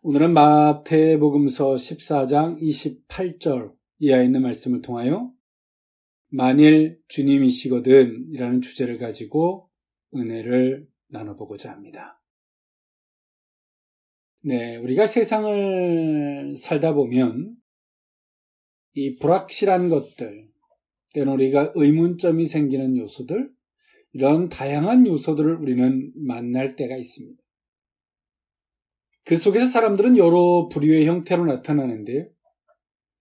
오늘은 마태복음서 14장 28절 이하에 있는 말씀을 통하여 만일 주님이시거든 이라는 주제를 가지고 은혜를 나눠보고자 합니다. 네, 우리가 세상을 살다 보면 이 불확실한 것들, 때는 우리가 의문점이 생기는 요소들, 이런 다양한 요소들을 우리는 만날 때가 있습니다. 그 속에서 사람들은 여러 부류의 형태로 나타나는데요.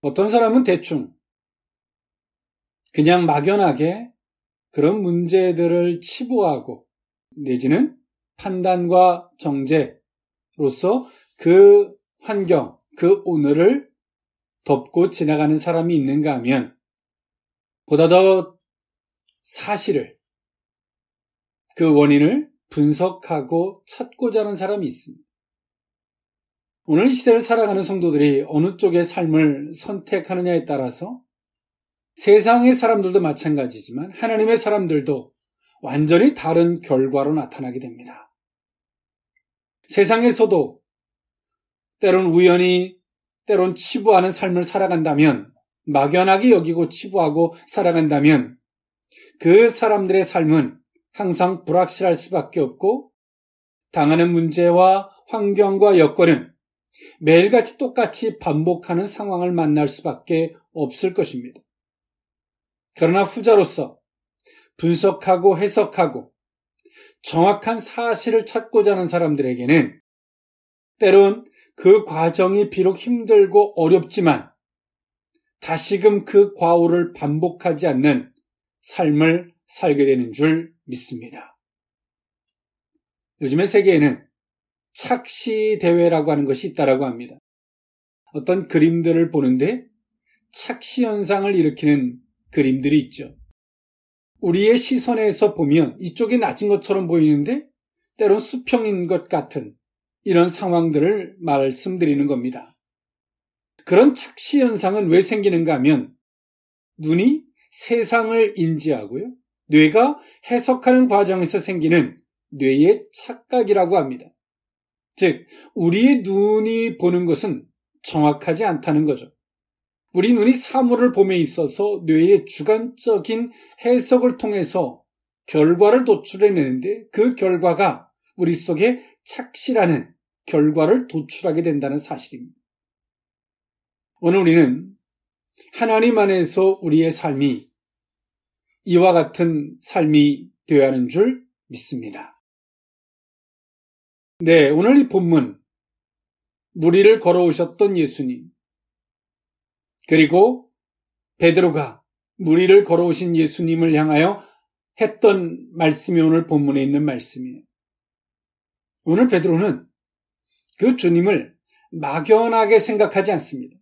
어떤 사람은 대충 그냥 막연하게 그런 문제들을 치부하고 내지는 판단과 정죄로서 그 환경, 그 오늘을 덮고 지나가는 사람이 있는가 하면 보다 더 사실을, 그 원인을 분석하고 찾고자 하는 사람이 있습니다. 오늘 이 시대를 살아가는 성도들이 어느 쪽의 삶을 선택하느냐에 따라서 세상의 사람들도 마찬가지지만 하나님의 사람들도 완전히 다른 결과로 나타나게 됩니다. 세상에서도 때론 우연히, 때론 치부하는 삶을 살아간다면, 막연하게 여기고 치부하고 살아간다면 그 사람들의 삶은 항상 불확실할 수밖에 없고 당하는 문제와 환경과 여건은 매일같이 똑같이 반복하는 상황을 만날 수밖에 없을 것입니다. 그러나 후자로서 분석하고 해석하고 정확한 사실을 찾고자 하는 사람들에게는 때론 그 과정이 비록 힘들고 어렵지만 다시금 그 과오를 반복하지 않는 삶을 살게 되는 줄 믿습니다. 요즘의 세계에는 착시 대회라고 하는 것이 있다라고 합니다. 어떤 그림들을 보는데 착시 현상을 일으키는 그림들이 있죠. 우리의 시선에서 보면 이쪽이 낮은 것처럼 보이는데 때론 수평인 것 같은 이런 상황들을 말씀드리는 겁니다. 그런 착시 현상은 왜 생기는가 하면 눈이 세상을 인지하고요. 뇌가 해석하는 과정에서 생기는 뇌의 착각이라고 합니다. 즉, 우리의 눈이 보는 것은 정확하지 않다는 거죠. 우리 눈이 사물을 봄에 있어서 뇌의 주관적인 해석을 통해서 결과를 도출해내는데 그 결과가 우리 속에 착시라는 결과를 도출하게 된다는 사실입니다. 오늘 우리는 하나님 안에서 우리의 삶이 이와 같은 삶이 되어야 하는 줄 믿습니다. 네, 오늘 이 본문, 무리를 걸어오셨던 예수님, 그리고 베드로가 무리를 걸어오신 예수님을 향하여 했던 말씀이 오늘 본문에 있는 말씀이에요. 오늘 베드로는 그 주님을 막연하게 생각하지 않습니다.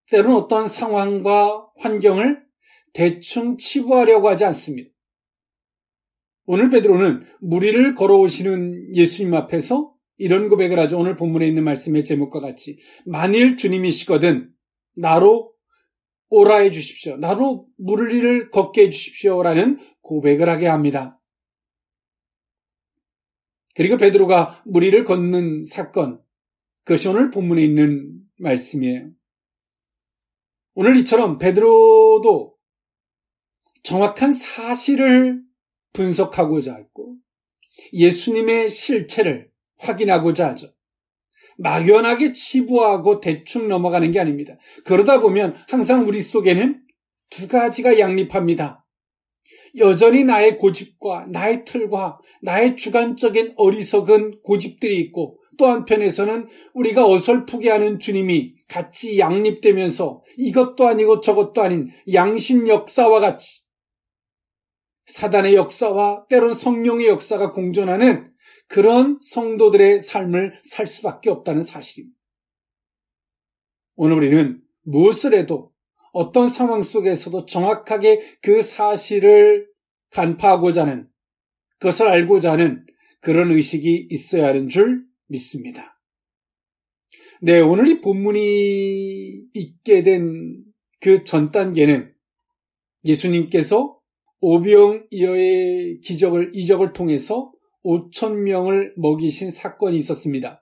때로는 어떤 상황과 환경을 대충 치부하려고 하지 않습니다. 오늘 베드로는 무리를 걸어오시는 예수님 앞에서 이런 고백을 하죠. 오늘 본문에 있는 말씀의 제목과 같이 만일 주님이시거든 나로 오라 해주십시오. 나로 무리를 걷게 해주십시오라는 고백을 하게 합니다. 그리고 베드로가 무리를 걷는 사건, 그것이 오늘 본문에 있는 말씀이에요. 오늘 이처럼 베드로도 정확한 사실을 분석하고자 했고 예수님의 실체를 확인하고자 하죠. 막연하게 치부하고 대충 넘어가는 게 아닙니다. 그러다 보면 항상 우리 속에는 두 가지가 양립합니다. 여전히 나의 고집과 나의 틀과 나의 주관적인 어리석은 고집들이 있고 또 한편에서는 우리가 어설프게 하는 주님이 같이 양립되면서 이것도 아니고 저것도 아닌 양심 역사와 같이 사단의 역사와 때론 성령의 역사가 공존하는 그런 성도들의 삶을 살 수밖에 없다는 사실입니다. 오늘 우리는 무엇을 해도 어떤 상황 속에서도 정확하게 그 사실을 간파하고자 하는, 그것을 알고자 하는 그런 의식이 있어야 하는 줄 믿습니다. 네, 오늘 이 본문이 있게 된 그 전 단계는 예수님께서 오병이어의 이적을 통해서 5,000명을 먹이신 사건이 있었습니다.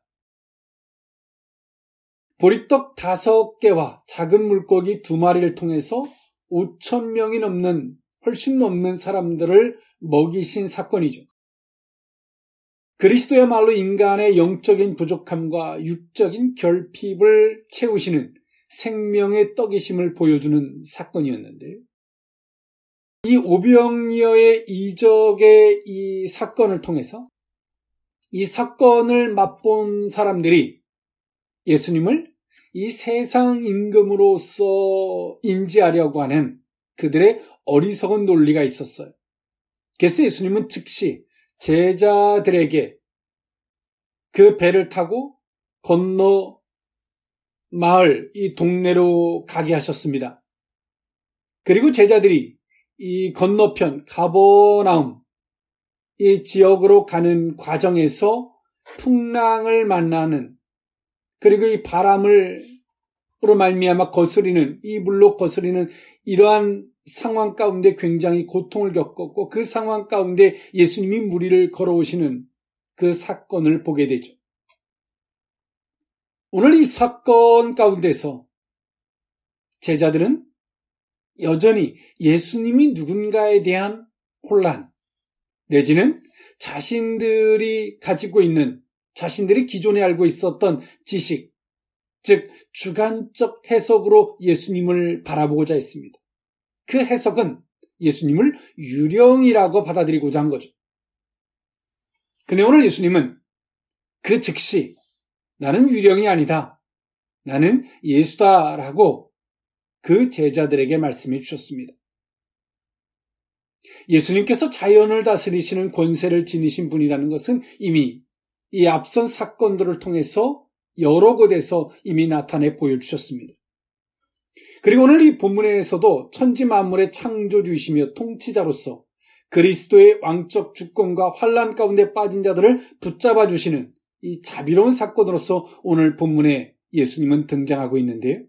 보리떡 5개와 작은 물고기 2마리를 통해서 5,000명이 넘는, 훨씬 넘는 사람들을 먹이신 사건이죠. 그리스도야말로 인간의 영적인 부족함과 육적인 결핍을 채우시는 생명의 떡이심을 보여주는 사건이었는데요. 이 오병이어의 이적의 이 사건을 통해서 이 사건을 맛본 사람들이 예수님을 이 세상 임금으로서 인지하려고 하는 그들의 어리석은 논리가 있었어요. 그래서 예수님은 즉시 제자들에게 그 배를 타고 건너 마을, 이 동네로 가게 하셨습니다. 그리고 제자들이 이 건너편 가버나움 이 지역으로 가는 과정에서 풍랑을 만나는, 그리고 이 바람으로 말미암아 거스리는, 이 물로 거스리는 이러한 상황 가운데 굉장히 고통을 겪었고, 그 상황 가운데 예수님이 무리를 걸어오시는 그 사건을 보게 되죠. 오늘 이 사건 가운데서 제자들은 여전히 예수님이 누군가에 대한 혼란, 내지는 자신들이 가지고 있는, 자신들이 기존에 알고 있었던 지식, 즉 주관적 해석으로 예수님을 바라보고자 했습니다. 그 해석은 예수님을 유령이라고 받아들이고자 한 거죠. 근데 오늘 예수님은 그 즉시 나는 유령이 아니다, 나는 예수다라고 그 제자들에게 말씀해 주셨습니다. 예수님께서 자연을 다스리시는 권세를 지니신 분이라는 것은 이미 이 앞선 사건들을 통해서 여러 곳에서 이미 나타내 보여주셨습니다. 그리고 오늘 이 본문에서도 천지 만물의 창조주이시며 통치자로서 그리스도의 왕적 주권과 환난 가운데 빠진 자들을 붙잡아 주시는 이 자비로운 사건으로서 오늘 본문에 예수님은 등장하고 있는데요.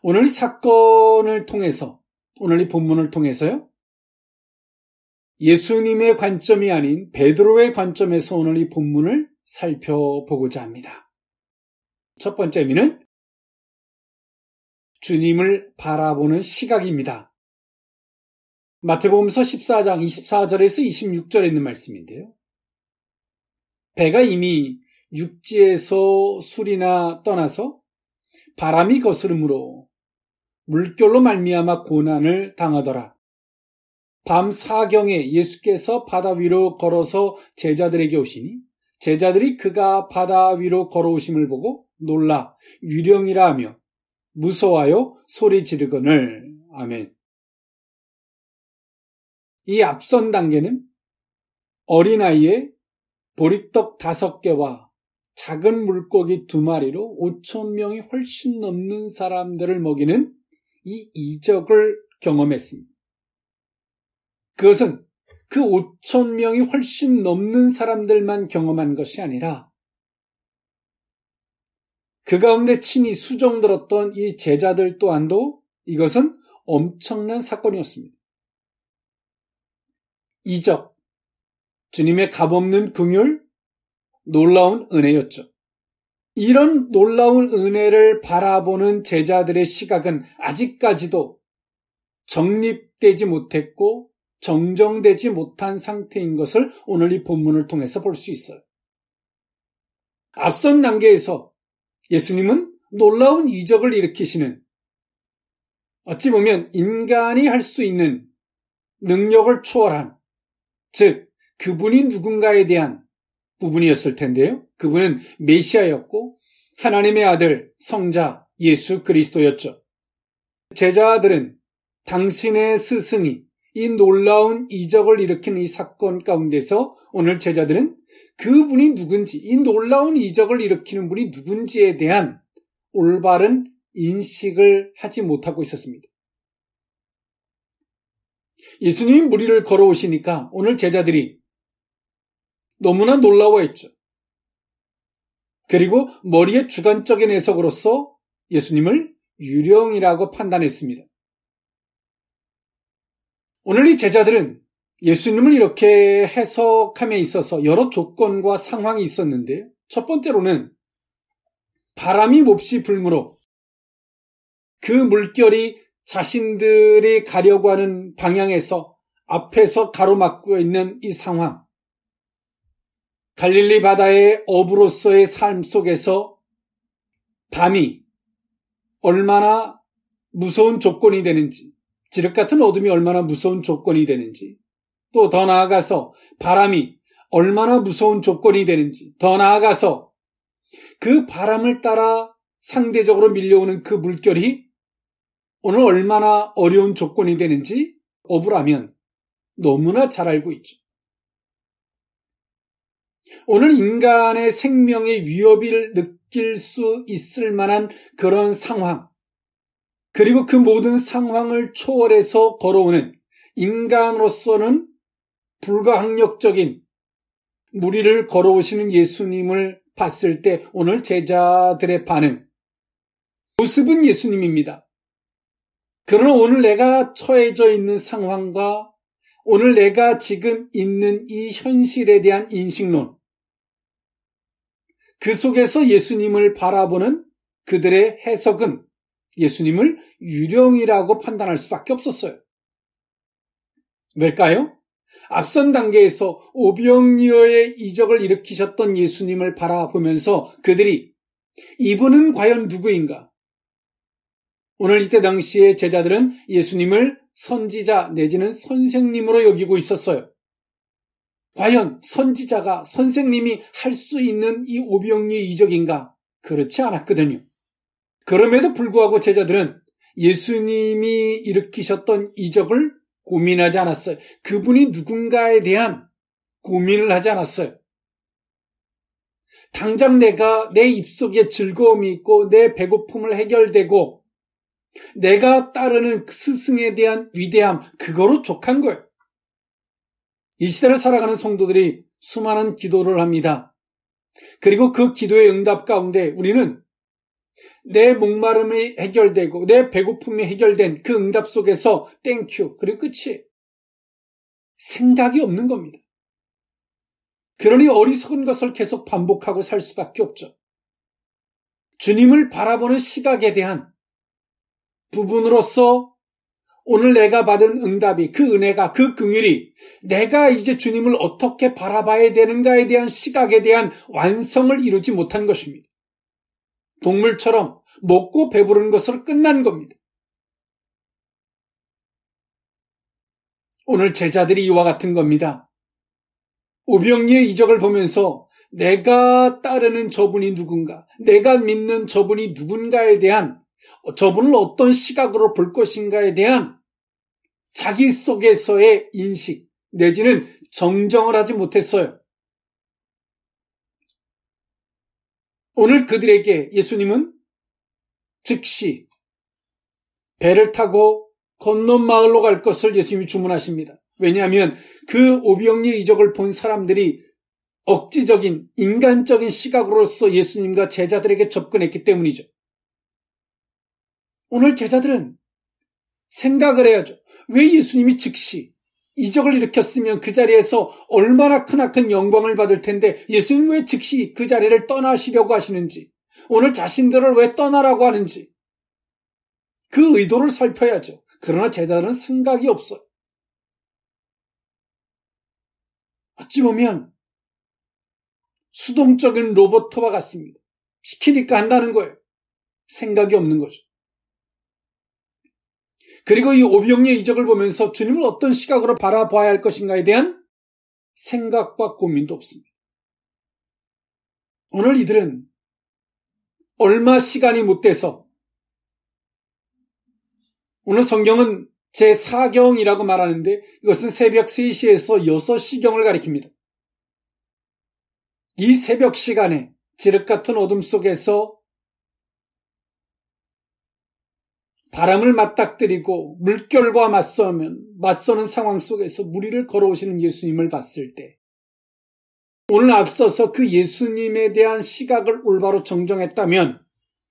오늘 사건을 통해서, 오늘 이 본문을 통해서요, 예수님의 관점이 아닌 베드로의 관점에서 오늘 이 본문을 살펴보고자 합니다. 첫 번째 의미는 주님을 바라보는 시각입니다. 마태복음서 14장 24절에서 26절에 있는 말씀인데요. 배가 이미 육지에서 술이나 떠나서 바람이 거스름으로 물결로 말미암아 고난을 당하더라. 밤 사경에 예수께서 바다 위로 걸어서 제자들에게 오시니 제자들이 그가 바다 위로 걸어오심을 보고 놀라 유령이라 하며 무서워하여 소리 지르거늘. 아멘. 이 앞선 단계는 어린아이의 보리떡 5개와 작은 물고기 2마리로 5,000명이 훨씬 넘는 사람들을 먹이는 이 이적을 경험했습니다. 그것은 그 5,000명이 훨씬 넘는 사람들만 경험한 것이 아니라 그 가운데 친히 수종들었던 이 제자들 또한도 이것은 엄청난 사건이었습니다. 이적, 주님의 값없는 긍휼, 놀라운 은혜였죠. 이런 놀라운 은혜를 바라보는 제자들의 시각은 아직까지도 정립되지 못했고 정정되지 못한 상태인 것을 오늘 이 본문을 통해서 볼 수 있어요. 앞선 단계에서 예수님은 놀라운 이적을 일으키시는, 어찌 보면 인간이 할 수 있는 능력을 초월한, 즉 그분이 누군가에 대한 부분이었을 텐데요. 그분은 메시아였고 하나님의 아들 성자 예수 그리스도였죠. 제자들은 당신의 스승이 이 놀라운 이적을 일으킨 이 사건 가운데서 오늘 제자들은 그분이 누군지, 이 놀라운 이적을 일으키는 분이 누군지에 대한 올바른 인식을 하지 못하고 있었습니다. 예수님이 무리를 걸어오시니까 오늘 제자들이 너무나 놀라워했죠. 그리고 머리의 주관적인 해석으로서 예수님을 유령이라고 판단했습니다. 오늘 이 제자들은 예수님을 이렇게 해석함에 있어서 여러 조건과 상황이 있었는데, 첫 번째로는 바람이 몹시 불므로 그 물결이 자신들이 가려고 하는 방향에서 앞에서 가로막고 있는 이 상황, 갈릴리 바다의 어부로서의 삶 속에서 밤이 얼마나 무서운 조건이 되는지, 지륵 같은 어둠이 얼마나 무서운 조건이 되는지, 또 더 나아가서 바람이 얼마나 무서운 조건이 되는지, 더 나아가서 그 바람을 따라 상대적으로 밀려오는 그 물결이 오늘 얼마나 어려운 조건이 되는지 어부라면 너무나 잘 알고 있죠. 오늘 인간의 생명의 위협을 느낄 수 있을 만한 그런 상황, 그리고 그 모든 상황을 초월해서 걸어오는 인간으로서는 불가항력적인 무리를 걸어오시는 예수님을 봤을 때 오늘 제자들의 반응, 모습은 예수님입니다. 그러나 오늘 내가 처해져 있는 상황과 오늘 내가 지금 있는 이 현실에 대한 인식론, 그 속에서 예수님을 바라보는 그들의 해석은 예수님을 유령이라고 판단할 수밖에 없었어요. 왜일까요? 앞선 단계에서 오병이어의 이적을 일으키셨던 예수님을 바라보면서 그들이 이분은 과연 누구인가? 오늘 이때 당시에 제자들은 예수님을 선지자 내지는 선생님으로 여기고 있었어요. 과연 선지자가 선생님이 할 수 있는 이 오병이어 이적인가? 그렇지 않았거든요. 그럼에도 불구하고 제자들은 예수님이 일으키셨던 이적을 고민하지 않았어요. 그분이 누군가에 대한 고민을 하지 않았어요. 당장 내가 내 입속에 즐거움이 있고 내 배고픔을 해결되고 내가 따르는 스승에 대한 위대함, 그거로 족한 거예요. 이 시대를 살아가는 성도들이 수많은 기도를 합니다. 그리고 그 기도의 응답 가운데 우리는 내 목마름이 해결되고 내 배고픔이 해결된 그 응답 속에서 땡큐, 그리고 끝이 생각이 없는 겁니다. 그러니 어리석은 것을 계속 반복하고 살 수밖에 없죠. 주님을 바라보는 시각에 대한 부분으로서 오늘 내가 받은 응답이, 그 은혜가, 그 긍휼이 내가 이제 주님을 어떻게 바라봐야 되는가에 대한 시각에 대한 완성을 이루지 못한 것입니다. 동물처럼 먹고 배부른 것으로 끝난 겁니다. 오늘 제자들이 이와 같은 겁니다. 오병이의 이적을 보면서 내가 따르는 저분이 누군가, 내가 믿는 저분이 누군가에 대한, 저분을 어떤 시각으로 볼 것인가에 대한 자기 속에서의 인식 내지는 정정을 하지 못했어요. 오늘 그들에게 예수님은 즉시 배를 타고 건너 마을로 갈 것을 예수님이 주문하십니다. 왜냐하면 그 오병이어 이적을 본 사람들이 억지적인 인간적인 시각으로서 예수님과 제자들에게 접근했기 때문이죠. 오늘 제자들은 생각을 해야죠. 왜 예수님이 즉시 이적을 일으켰으면 그 자리에서 얼마나 크나큰 영광을 받을 텐데 예수님 왜 즉시 그 자리를 떠나시려고 하시는지, 오늘 자신들을 왜 떠나라고 하는지 그 의도를 살펴야죠. 그러나 제자들은 생각이 없어요. 어찌 보면 수동적인 로봇과 같습니다. 시키니까 한다는 거예요. 생각이 없는 거죠. 그리고 이 오병이어 이적을 보면서 주님을 어떤 시각으로 바라봐야 할 것인가에 대한 생각과 고민도 없습니다. 오늘 이들은 얼마 시간이 못 돼서, 오늘 성경은 제4경이라고 말하는데 이것은 새벽 3시에서 6시경을 가리킵니다. 이 새벽 시간에 지륵 같은 어둠 속에서 바람을 맞닥뜨리고 물결과 맞서는 상황 속에서 무리를 걸어오시는 예수님을 봤을 때, 오늘 앞서서 그 예수님에 대한 시각을 올바로 정정했다면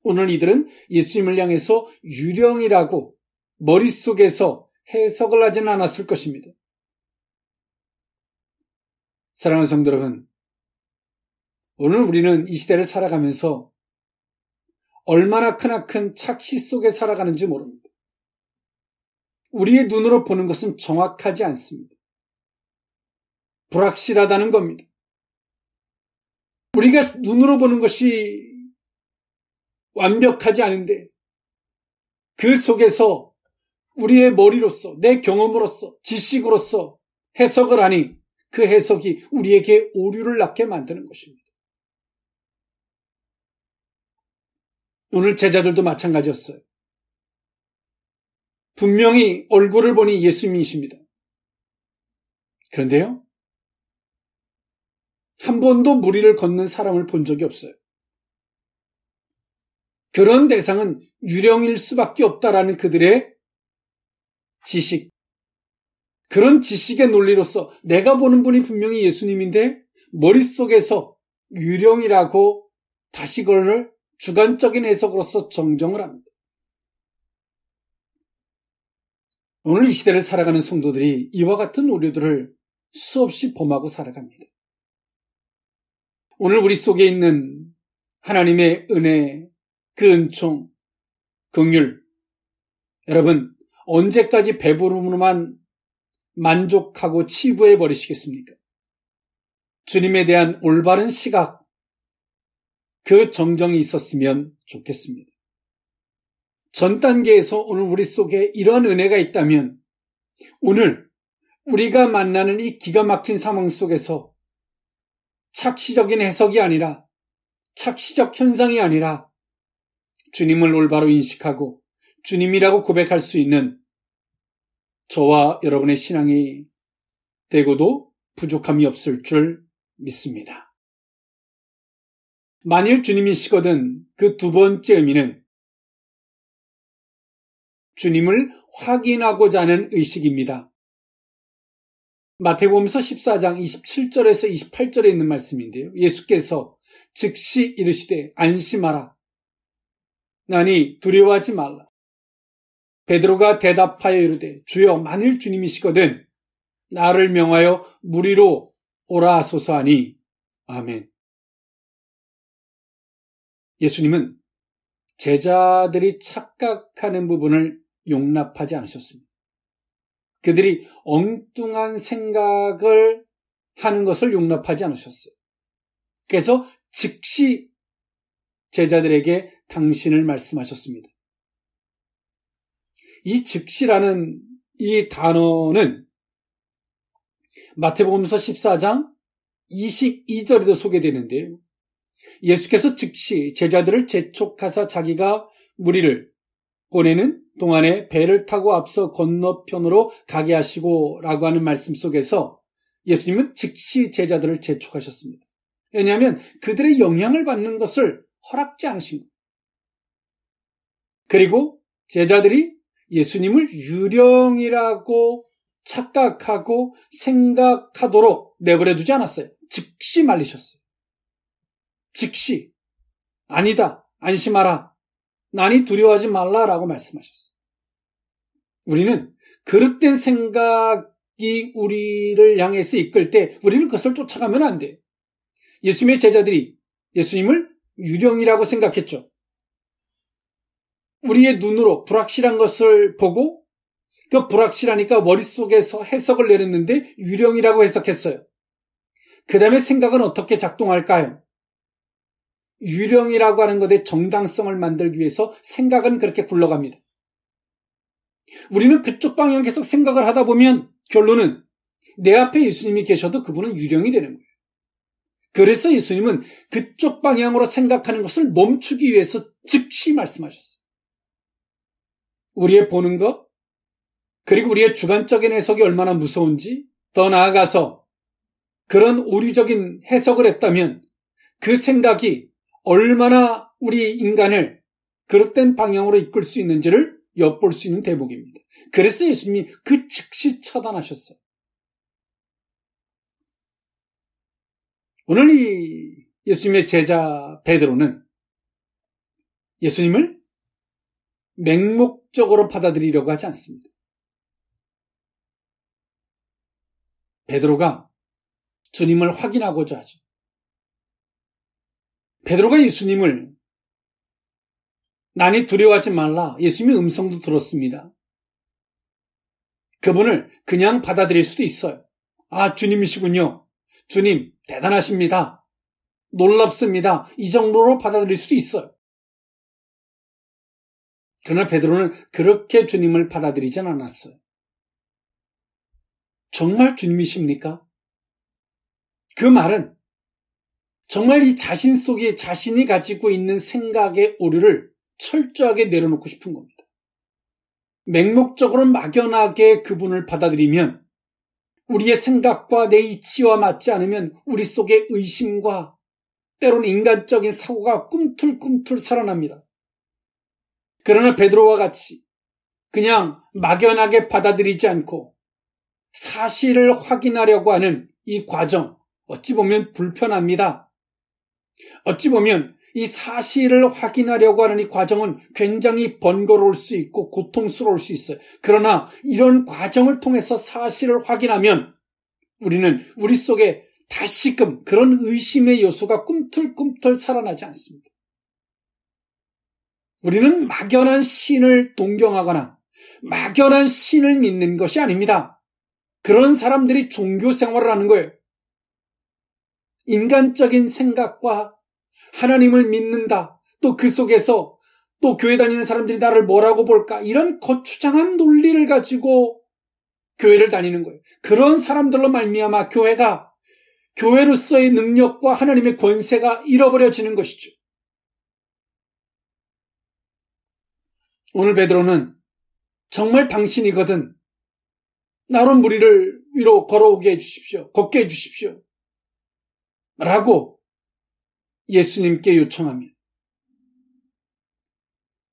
오늘 이들은 예수님을 향해서 유령이라고 머릿속에서 해석을 하지는 않았을 것입니다. 사랑하는 성도 여러분, 오늘 우리는 이 시대를 살아가면서 얼마나 크나큰 착시 속에 살아가는지 모릅니다. 우리의 눈으로 보는 것은 정확하지 않습니다. 불확실하다는 겁니다. 우리가 눈으로 보는 것이 완벽하지 않은데 그 속에서 우리의 머리로서, 내 경험으로서, 지식으로서 해석을 하니 그 해석이 우리에게 오류를 낳게 만드는 것입니다. 오늘 제자들도 마찬가지였어요. 분명히 얼굴을 보니 예수님이십니다. 그런데요, 한 번도 무리를 걷는 사람을 본 적이 없어요. 그런 대상은 유령일 수밖에 없다라는 그들의 지식, 그런 지식의 논리로서 내가 보는 분이 분명히 예수님인데 머릿속에서 유령이라고 다시 그걸 주관적인 해석으로서 정정을 합니다. 오늘 이 시대를 살아가는 성도들이 이와 같은 오류들을 수없이 범하고 살아갑니다. 오늘 우리 속에 있는 하나님의 은혜, 그 은총, 긍휼, 여러분 언제까지 배부름으로만 만족하고 치부해 버리시겠습니까? 주님에 대한 올바른 시각, 그 정정이 있었으면 좋겠습니다. 전 단계에서 오늘 우리 속에 이러한 은혜가 있다면 오늘 우리가 만나는 이 기가 막힌 상황 속에서 착시적인 해석이 아니라, 착시적 현상이 아니라 주님을 올바로 인식하고 주님이라고 고백할 수 있는 저와 여러분의 신앙이 되고도 부족함이 없을 줄 믿습니다. 만일 주님이시거든 그 두 번째 의미는 주님을 확인하고자 하는 의식입니다. 마태복음서 14장 27절에서 28절에 있는 말씀인데요. 예수께서 즉시 이르시되 안심하라. 나니 두려워하지 말라. 베드로가 대답하여 이르되 주여 만일 주님이시거든 나를 명하여 무리로 오라 하소서 하니 아멘. 예수님은 제자들이 착각하는 부분을 용납하지 않으셨습니다. 그들이 엉뚱한 생각을 하는 것을 용납하지 않으셨어요. 그래서 즉시 제자들에게 당신을 말씀하셨습니다. 이 즉시라는 이 단어는 마태복음서 14장 22절에도 소개되는데요. 예수께서 즉시 제자들을 재촉하사 자기가 무리를 보내는 동안에 배를 타고 앞서 건너편으로 가게 하시고 라고 하는 말씀 속에서 예수님은 즉시 제자들을 재촉하셨습니다. 왜냐하면 그들의 영향을 받는 것을 허락지 않으신 거예요. 그리고 제자들이 예수님을 유령이라고 착각하고 생각하도록 내버려 두지 않았어요. 즉시 말리셨어요. 즉시 아니다, 안심하라, 나니 두려워하지 말라라고 말씀하셨어요. 우리는 그릇된 생각이 우리를 향해서 이끌 때 우리는 그것을 쫓아가면 안 돼요. 예수님의 제자들이 예수님을 유령이라고 생각했죠. 우리의 눈으로 불확실한 것을 보고 그 불확실하니까 머릿속에서 해석을 내렸는데 유령이라고 해석했어요. 그 다음에 생각은 어떻게 작동할까요? 유령이라고 하는 것의 정당성을 만들기 위해서 생각은 그렇게 굴러갑니다. 우리는 그쪽 방향 계속 생각을 하다 보면 결론은 내 앞에 예수님이 계셔도 그분은 유령이 되는 거예요. 그래서 예수님은 그쪽 방향으로 생각하는 것을 멈추기 위해서 즉시 말씀하셨어요. 우리의 보는 것, 그리고 우리의 주관적인 해석이 얼마나 무서운지, 더 나아가서 그런 오류적인 해석을 했다면 그 생각이 얼마나 우리 인간을 그릇된 방향으로 이끌 수 있는지를 엿볼 수 있는 대목입니다. 그래서 예수님이 그 즉시 처단하셨어요. 오늘 이 예수님의 제자 베드로는 예수님을 맹목적으로 받아들이려고 하지 않습니다. 베드로가 주님을 확인하고자 하죠. 베드로가 예수님을 나니 두려워하지 말라. 예수님의 음성도 들었습니다. 그분을 그냥 받아들일 수도 있어요. 아, 주님이시군요. 주님, 대단하십니다. 놀랍습니다. 이 정도로 받아들일 수도 있어요. 그러나 베드로는 그렇게 주님을 받아들이진 않았어요. 정말 주님이십니까? 그 말은 정말 이 자신 속에 자신이 가지고 있는 생각의 오류를 철저하게 내려놓고 싶은 겁니다. 맹목적으로 막연하게 그분을 받아들이면 우리의 생각과 내 이치와 맞지 않으면 우리 속에 의심과 때로는 인간적인 사고가 꿈틀꿈틀 살아납니다. 그러나 베드로와 같이 그냥 막연하게 받아들이지 않고 사실을 확인하려고 하는 이 과정, 어찌 보면 불편합니다. 어찌 보면 이 사실을 확인하려고 하는 이 과정은 굉장히 번거로울 수 있고 고통스러울 수 있어요. 그러나 이런 과정을 통해서 사실을 확인하면 우리는 우리 속에 다시금 그런 의심의 요소가 꿈틀꿈틀 살아나지 않습니다. 우리는 막연한 신을 동경하거나 막연한 신을 믿는 것이 아닙니다. 그런 사람들이 종교 생활을 하는 거예요. 인간적인 생각과 하나님을 믿는다. 또 그 속에서 또 교회 다니는 사람들이 나를 뭐라고 볼까? 이런 거추장한 논리를 가지고 교회를 다니는 거예요. 그런 사람들로 말미암아 교회가 교회로서의 능력과 하나님의 권세가 잃어버려지는 것이죠. 오늘 베드로는 정말 당신이거든 나로 무리를 위로 걸어오게 해주십시오. 걷게 해주십시오. 라고 예수님께 요청합니다.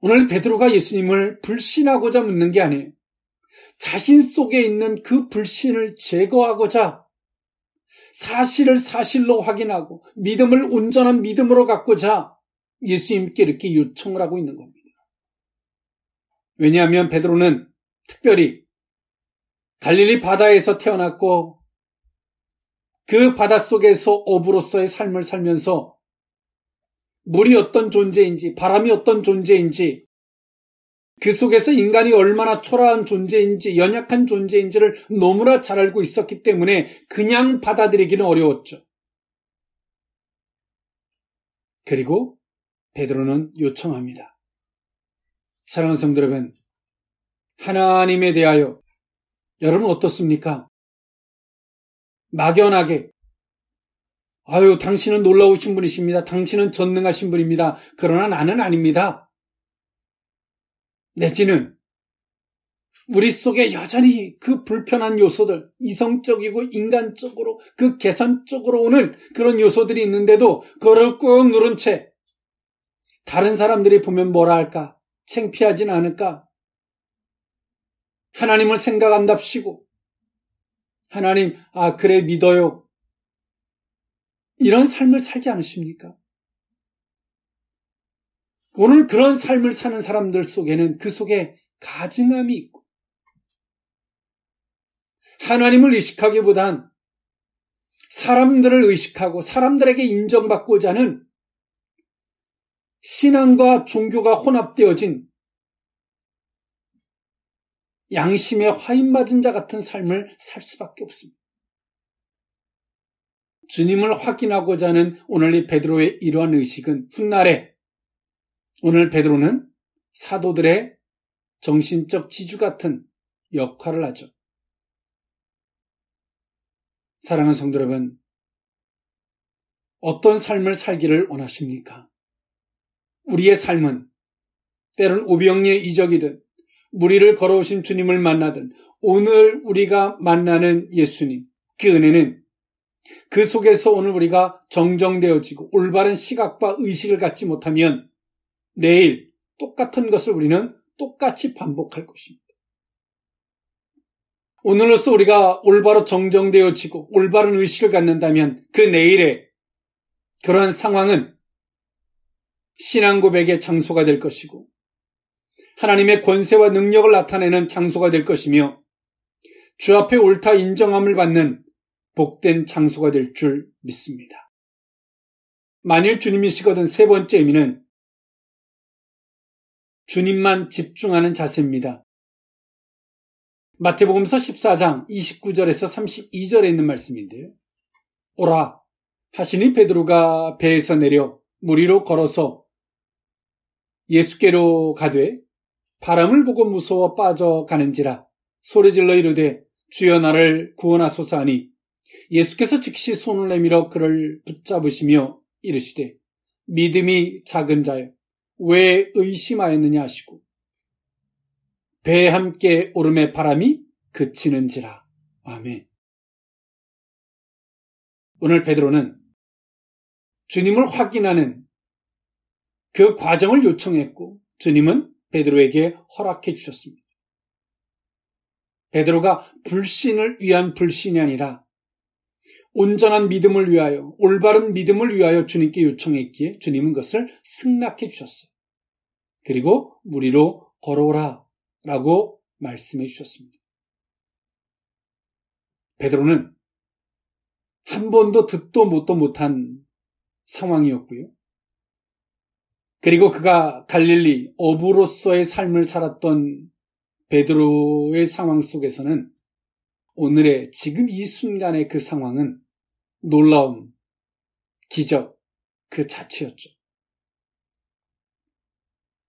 오늘 베드로가 예수님을 불신하고자 묻는 게 아니에요. 자신 속에 있는 그 불신을 제거하고자 사실을 사실로 확인하고 믿음을 온전한 믿음으로 갖고자 예수님께 이렇게 요청을 하고 있는 겁니다. 왜냐하면 베드로는 특별히 갈릴리 바다에서 태어났고 그 바닷속에서 어부로서의 삶을 살면서 물이 어떤 존재인지 바람이 어떤 존재인지 그 속에서 인간이 얼마나 초라한 존재인지 연약한 존재인지를 너무나 잘 알고 있었기 때문에 그냥 받아들이기는 어려웠죠. 그리고 베드로는 요청합니다. 사랑하는 성도 여러분, 하나님에 대하여 여러분 어떻습니까? 막연하게 아유, 당신은 놀라우신 분이십니다. 당신은 전능하신 분입니다. 그러나 나는 아닙니다. 내지는 우리 속에 여전히 그 불편한 요소들, 이성적이고 인간적으로 그 계산적으로 오는 그런 요소들이 있는데도 그걸 꾹 누른 채 다른 사람들이 보면 뭐라 할까? 창피하진 않을까? 하나님을 생각한답시고 하나님, 그래 믿어요. 이런 삶을 살지 않으십니까? 오늘 그런 삶을 사는 사람들 속에는 그 속에 가증함이 있고 하나님을 의식하기보단 사람들을 의식하고 사람들에게 인정받고자 하는 신앙과 종교가 혼합되어진 양심에 화인맞은 자 같은 삶을 살 수밖에 없습니다. 주님을 확인하고자 하는 오늘 이 베드로의 이러한 의식은 훗날에 오늘 베드로는 사도들의 정신적 지주 같은 역할을 하죠. 사랑하는 성도 여러분, 어떤 삶을 살기를 원하십니까? 우리의 삶은 때론 오병이의 이적이든 무리를 걸어오신 주님을 만나든 오늘 우리가 만나는 예수님, 그 은혜는 그 속에서 오늘 우리가 정정되어지고 올바른 시각과 의식을 갖지 못하면 내일 똑같은 것을 우리는 똑같이 반복할 것입니다. 오늘로써 우리가 올바로 정정되어지고 올바른 의식을 갖는다면 그 내일에 그러한 상황은 신앙 고백의 장소가 될 것이고 하나님의 권세와 능력을 나타내는 장소가 될 것이며 주 앞에 옳다 인정함을 받는 복된 장소가 될 줄 믿습니다. 만일 주님이시거든 세 번째 의미는 주님만 집중하는 자세입니다. 마태복음서 14장 29절에서 32절에 있는 말씀인데요. 오라 하시니 베드로가 배에서 내려 물 위로 걸어서 예수께로 가되 바람을 보고 무서워 빠져가는지라 소리질러 이르되 주여 나를 구원하소서 하니 예수께서 즉시 손을 내밀어 그를 붙잡으시며 이르시되 믿음이 작은 자여 왜 의심하였느냐 하시고 배에 함께 오름에 바람이 그치는지라. 아멘. 오늘 베드로는 주님을 확인하는 그 과정을 요청했고 주님은 베드로에게 허락해 주셨습니다. 베드로가 불신을 위한 불신이 아니라 온전한 믿음을 위하여, 올바른 믿음을 위하여 주님께 요청했기에 주님은 그것을 승낙해 주셨어요. 그리고 물 위로 걸어오라 라고 말씀해 주셨습니다. 베드로는 한 번도 듣도 못한 상황이었고요. 그리고 그가 갈릴리 어부로서의 삶을 살았던 베드로의 상황 속에서는 오늘의 지금 이 순간의 그 상황은 놀라움, 기적 그 자체였죠.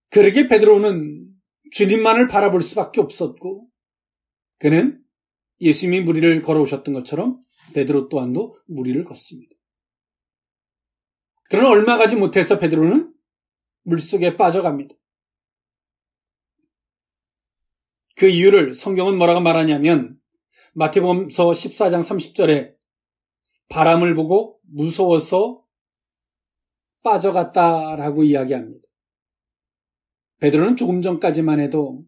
그러게 베드로는 주님만을 바라볼 수밖에 없었고 그는 예수님이 물 위를 걸어오셨던 것처럼 베드로 또한도 물 위를 걷습니다. 그러나 얼마 가지 못해서 베드로는 물속에 빠져갑니다. 그 이유를 성경은 뭐라고 말하냐면 마태복음서 14장 30절에 바람을 보고 무서워서 빠져갔다라고 이야기합니다. 베드로는 조금 전까지만 해도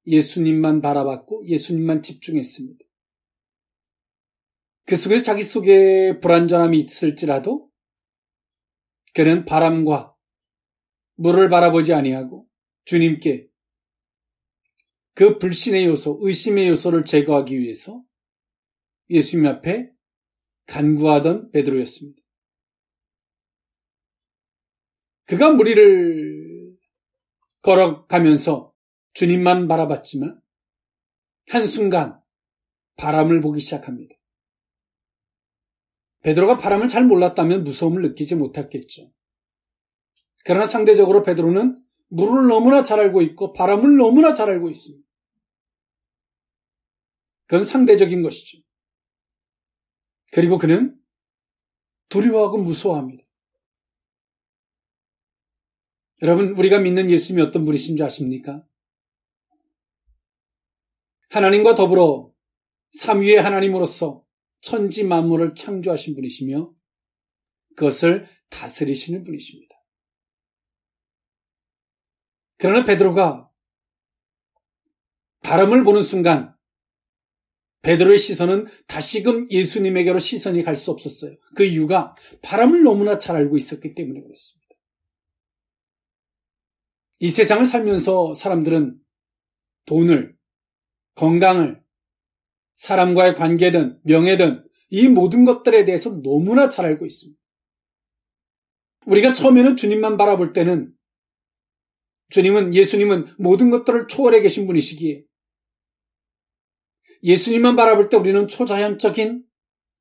예수님만 바라봤고 예수님만 집중했습니다. 그 속에서 자기 속에 불완전함이 있을지라도 그는 바람과 물을 바라보지 아니하고 주님께 그 불신의 요소, 의심의 요소를 제거하기 위해서 예수님 앞에 간구하던 베드로였습니다. 그가 물 위를 걸어가면서 주님만 바라봤지만 한순간 바람을 보기 시작합니다. 베드로가 바람을 잘 몰랐다면 무서움을 느끼지 못했겠죠. 그러나 상대적으로 베드로는 물을 너무나 잘 알고 있고 바람을 너무나 잘 알고 있습니다. 그건 상대적인 것이죠. 그리고 그는 두려워하고 무서워합니다. 여러분, 우리가 믿는 예수님이 어떤 분이신 줄 아십니까? 하나님과 더불어 삼위의 하나님으로서 천지 만물을 창조하신 분이시며 그것을 다스리시는 분이십니다. 그러나 베드로가 바람을 보는 순간 베드로의 시선은 다시금 예수님에게로 시선이 갈 수 없었어요. 그 이유가 바람을 너무나 잘 알고 있었기 때문에 그렇습니다. 이 세상을 살면서 사람들은 돈을, 건강을, 사람과의 관계든 명예든 이 모든 것들에 대해서 너무나 잘 알고 있습니다. 우리가 처음에는 주님만 바라볼 때는 예수님은 모든 것들을 초월해 계신 분이시기에 예수님만 바라볼 때 우리는 초자연적인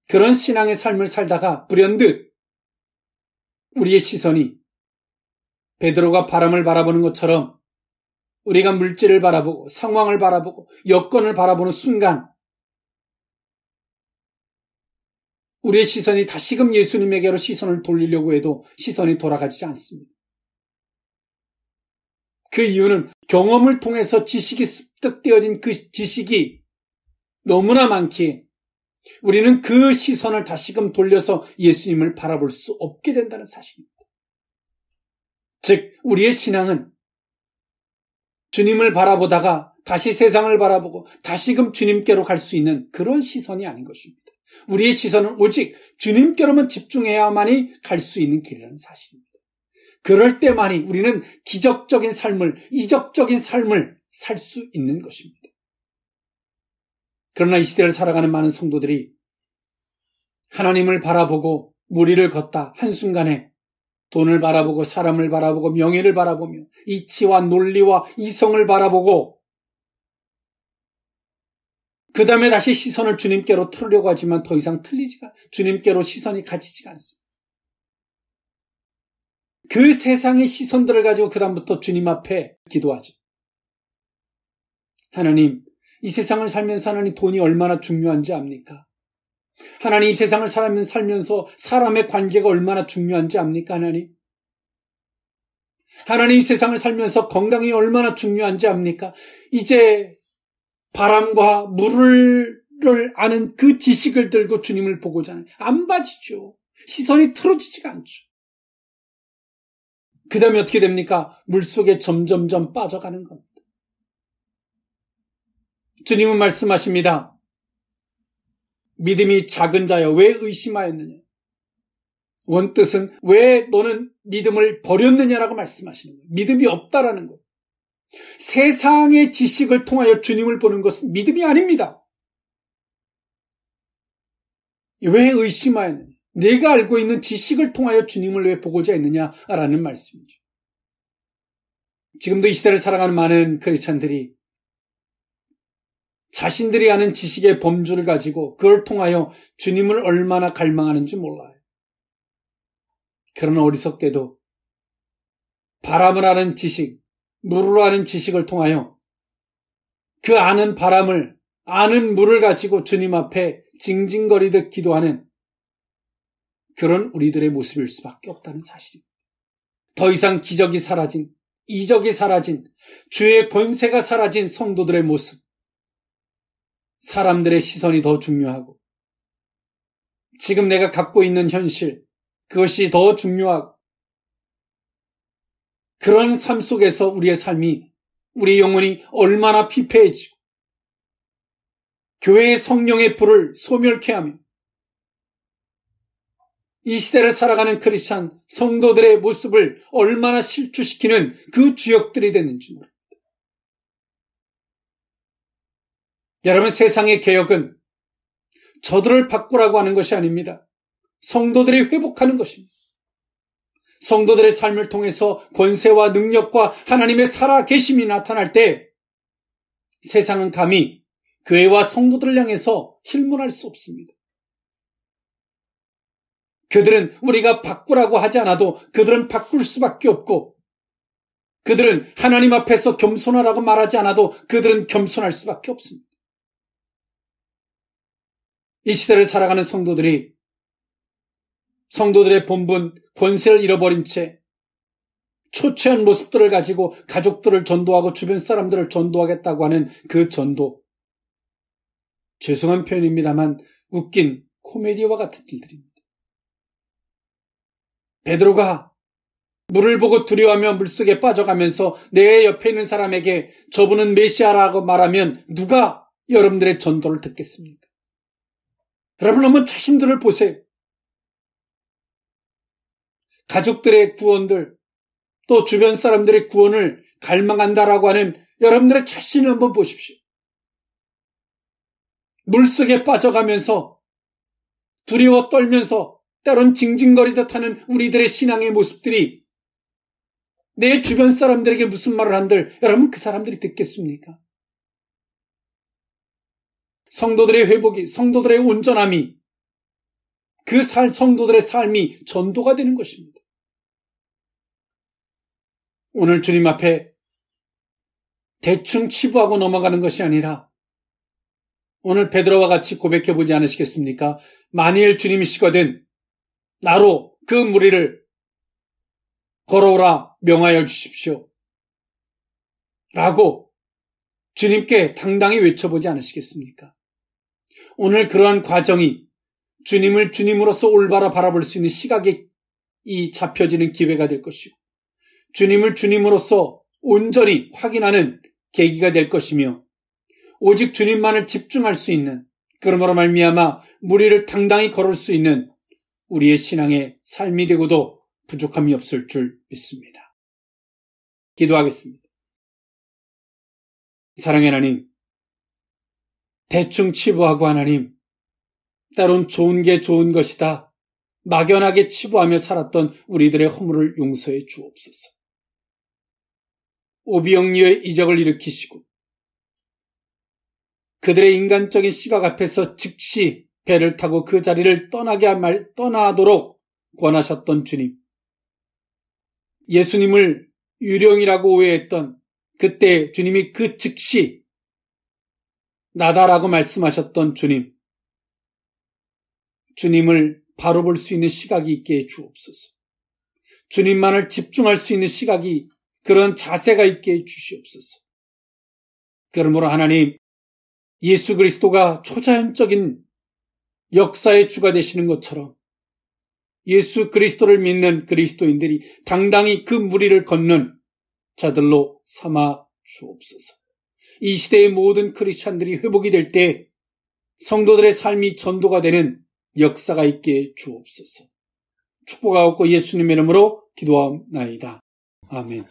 그런 신앙의 삶을 살다가 불현듯 우리의 시선이 베드로가 바람을 바라보는 것처럼 우리가 물질을 바라보고 상황을 바라보고 여건을 바라보는 순간 우리의 시선이 다시금 예수님에게로 시선을 돌리려고 해도 시선이 돌아가지 않습니다. 그 이유는 경험을 통해서 지식이 습득되어진 그 지식이 너무나 많기에 우리는 그 시선을 다시금 돌려서 예수님을 바라볼 수 없게 된다는 사실입니다. 즉 우리의 신앙은 주님을 바라보다가 다시 세상을 바라보고 다시금 주님께로 갈 수 있는 그런 시선이 아닌 것입니다. 우리의 시선은 오직 주님께로만 집중해야만이 갈 수 있는 길이라는 사실입니다. 그럴 때만이 우리는 기적적인 삶을, 이적적인 삶을 살 수 있는 것입니다. 그러나 이 시대를 살아가는 많은 성도들이 하나님을 바라보고 물 위를 걷다 한순간에 돈을 바라보고 사람을 바라보고 명예를 바라보며 이치와 논리와 이성을 바라보고 그 다음에 다시 시선을 주님께로 틀으려고 하지만 더 이상 주님께로 시선이 가지지가 않습니다. 그 세상의 시선들을 가지고 그 다음부터 주님 앞에 기도하죠. 하나님, 이 세상을 살면서 하나님 돈이 얼마나 중요한지 압니까? 하나님, 이 세상을 살면서 사람의 관계가 얼마나 중요한지 압니까? 하나님, 이 세상을 살면서 건강이 얼마나 중요한지 압니까? 이제 바람과 물을 아는 그 지식을 들고 주님을 보고자 하는, 안 봐지죠. 시선이 틀어지지가 않죠. 그 다음에 어떻게 됩니까? 물속에 점점점 빠져가는 겁니다. 주님은 말씀하십니다. 믿음이 작은 자여 왜 의심하였느냐? 원뜻은 왜 너는 믿음을 버렸느냐라고 말씀하시는 거예요. 믿음이 없다라는 거예요. 세상의 지식을 통하여 주님을 보는 것은 믿음이 아닙니다. 왜 의심하였느냐? 내가 알고 있는 지식을 통하여 주님을 왜 보고자 했느냐라는 말씀이죠. 지금도 이 시대를 살아가는 많은 크리스찬들이 자신들이 아는 지식의 범주를 가지고 그걸 통하여 주님을 얼마나 갈망하는지 몰라요. 그러나 어리석게도 바람을 아는 지식, 물을 아는 지식을 통하여 그 아는 바람을, 아는 물을 가지고 주님 앞에 징징거리듯 기도하는 그런 우리들의 모습일 수밖에 없다는 사실입니다. 더 이상 기적이 사라진, 이적이 사라진, 주의 권세가 사라진 성도들의 모습, 사람들의 시선이 더 중요하고 지금 내가 갖고 있는 현실, 그것이 더 중요하고 그런 삶 속에서 우리의 삶이, 우리 영혼이 얼마나 피폐해지고 교회의 성령의 불을 소멸케 하며 이 시대를 살아가는 크리스찬 성도들의 모습을 얼마나 실추시키는 그 주역들이 됐는지 모릅니다. 여러분, 세상의 개혁은 저들을 바꾸라고 하는 것이 아닙니다. 성도들이 회복하는 것입니다. 성도들의 삶을 통해서 권세와 능력과 하나님의 살아계심이 나타날 때 세상은 감히 교회와 성도들을 향해서 힐문할 수 없습니다. 그들은 우리가 바꾸라고 하지 않아도 그들은 바꿀 수밖에 없고 그들은 하나님 앞에서 겸손하라고 말하지 않아도 그들은 겸손할 수밖에 없습니다. 이 시대를 살아가는 성도들의 본분, 권세를 잃어버린 채 초췌한 모습들을 가지고 가족들을 전도하고 주변 사람들을 전도하겠다고 하는 그 전도. 죄송한 표현입니다만 웃긴 코미디와 같은 일들입니다. 베드로가 물을 보고 두려워하며 물속에 빠져가면서 내 옆에 있는 사람에게 저분은 메시아라고 말하면 누가 여러분들의 전도를 듣겠습니까? 여러분, 한번 자신들을 보세요. 가족들의 구원들, 또 주변 사람들의 구원을 갈망한다라고 하는 여러분들의 자신을 한번 보십시오. 물속에 빠져가면서 두려워 떨면서 때론 징징거리듯 하는 우리들의 신앙의 모습들이 내 주변 사람들에게 무슨 말을 한들 여러분 그 사람들이 듣겠습니까? 성도들의 회복이, 성도들의 온전함이, 그 성도들의 삶이 전도가 되는 것입니다. 오늘 주님 앞에 대충 치부하고 넘어가는 것이 아니라 오늘 베드로와 같이 고백해 보지 않으시겠습니까? 만일 주님이시거든 나로 그 무리를 걸어오라 명하여 주십시오. 라고 주님께 당당히 외쳐보지 않으시겠습니까? 오늘 그러한 과정이 주님을 주님으로서 올바라 바라볼 수 있는 시각이 잡혀지는 기회가 될 것이고 주님을 주님으로서 온전히 확인하는 계기가 될 것이며 오직 주님만을 집중할 수 있는 그러므로 말미암아 무리를 당당히 걸을 수 있는 우리의 신앙의 삶이 되고도 부족함이 없을 줄 믿습니다. 기도하겠습니다. 사랑의 하나님, 대충 치부하고 하나님, 때론 좋은 게 좋은 것이다. 막연하게 치부하며 살았던 우리들의 허물을 용서해 주옵소서. 오비영리의 이적을 일으키시고 그들의 인간적인 시각 앞에서 즉시 배를 타고 그 자리를 떠나도록 권하셨던 주님. 예수님을 유령이라고 오해했던 그때 주님이 그 즉시 나다라고 말씀하셨던 주님. 주님을 바로 볼 수 있는 시각이 있게 해 주옵소서. 주님만을 집중할 수 있는 시각이, 그런 자세가 있게 해 주시옵소서. 그러므로 하나님, 예수 그리스도가 초자연적인 역사의 주가 되시는 것처럼 예수 그리스도를 믿는 그리스도인들이 당당히 그 무리를 걷는 자들로 삼아 주옵소서. 이 시대의 모든 크리스찬들이 회복이 될 때 성도들의 삶이 전도가 되는 역사가 있게 주옵소서. 축복하옵고 예수님의 이름으로 기도하옵나이다. 아멘.